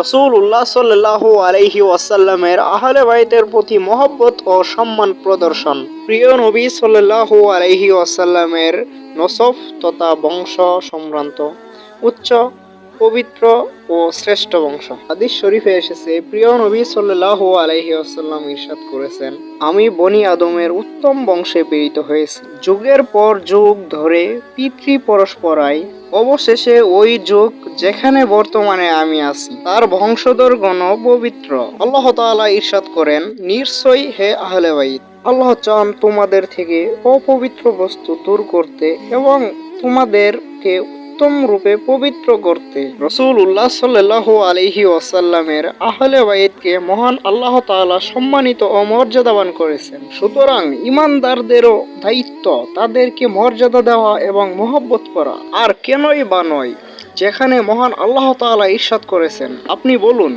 রাসূলুল্লাহ সাল্লাল্লাহু আলাইহি ওয়াসাল্লামের আহলে বাইতের প্রতি মহব্বত ও সম্মান প্রদর্শন। প্রিয় নবী সাল্লাল্লাহু আলাইহি ওয়াসাল্লামের নসব তথা বংশ সম্ভ্রান্ত, উচ্চ, পবিত্র ও শ্রেষ্ঠ বংশ। হাদিস শরীফে এসেছে, প্রিয় নবী সাল্লাল্লাহু আলাইহি ওয়াসাল্লাম ইরশাদ করেছেন, আমি বনি আদমের উত্তম বংশে প্রেরিত হয়েছি। যুগের পর যুগ ধরে পিতৃ পরস্পরায়, অবশেষে ওই যুগ যেখানে বর্তমানে আমি আছি তার বংশধরগণ পবিত্র। আল্লাহ তাআলা ইরশাদ করেন, নিশ্চয়ই হে আহলে বাইত, আল্লাহ চান তোমাদের থেকে অপবিত্র বস্তু দূর করতে এবং তোমাদেরকে উত্তম রূপে পবিত্র করতে। রাসূলুল্লাহ সাল্লাল্লাহু আলাইহি ওয়াসাল্লামের আহলে বাইতকে মহান আল্লাহ তাআলা সম্মানিত ও মর্যাদাবান করেছেন। সুতরাং ঈমানদারদেরও দায়িত্ব তাদেরকে মর্যাদা দেওয়া এবং মহব্বত করা। আর কেনই বা নয়, যেখানে মহান আল্লাহ তাআলা ইরশাদ করেছেন, আপনি বলুন,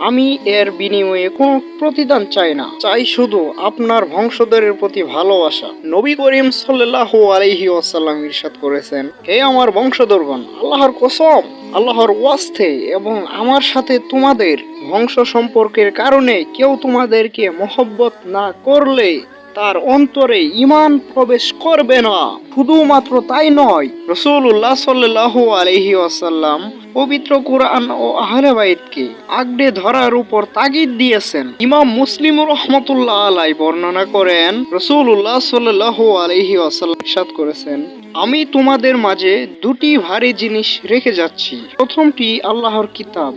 আমি এর বিনিময়ে কোনো প্রতিদান চাই না, চাই শুধু আপনার বংশধরের প্রতি ভালোবাসা। নবী করিম সাল্লাল্লাহু আলাইহি ওয়াসাল্লাম ইরশাদ করেছেন, হে আমার বংশধরগণ, আল্লাহর কসম, আল্লাহর ওয়াস্তে এবং আমার সাথে তোমাদের বংশ সম্পর্কের কারণে কেউ তোমাদেরকে মহব্বত না করলে তার অন্তরে ঈমান প্রবেশ করবে না। শুধুমাত্র তাই নয়, রাসূলুল্লাহ সাল্লাল্লাহু আলাইহি ওয়াসাল্লাম পবিত্র কুরআন ও আহলে বাইতকে আঁকড়ে ধরার উপর তাগিদ দিয়েছেন। ইমাম মুসলিম রাহমাতুল্লাহ আলাইহি বর্ণনা করেন, রাসূলুল্লাহ সাল্লাল্লাহু আলাইহি ওয়াসাল্লাম ইরশাদ করেছেন, আমি তোমাদের মাঝে দুটি ভারী জিনিস রেখে যাচ্ছি। প্রথমটি আল্লাহর কিতাব,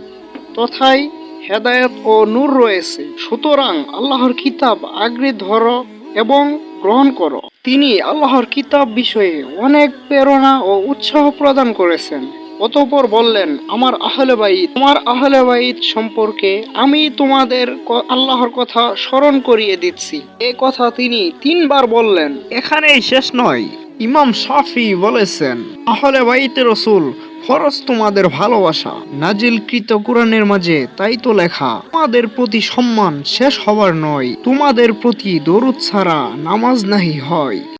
তথায় হেদায়েত ও নূর রয়েছে। সুতরাং আল্লাহর কিতাব আঁকড়ে ধরো এবং গ্রহণ করো। তিনি আল্লাহর কিতাব বিষয়ে অনেক প্রেরণা ও উৎসাহ প্রদান করেছেন। অতঃপর বললেন, আমার আহলে বাইত, তোমার আহলে বাইত সম্পর্কে আমি তোমাদের আল্লাহর কথা স্মরণ করিয়ে দিচ্ছি। এই কথা তিনি 3 বার বললেন। এখানেই শেষ নয়, ইমাম শাফি বলেছেন, আহলে বাইতে রাসূল ফরজ তোমাদের ভালোবাসা। নাজিলকৃত কুরআনের মাঝে তাই তো লেখা, তোমাদের প্রতি সম্মান শেষ হবার নয়, তোমাদের প্রতি দরুদ ছাড়া নামাজ নাহি হয়।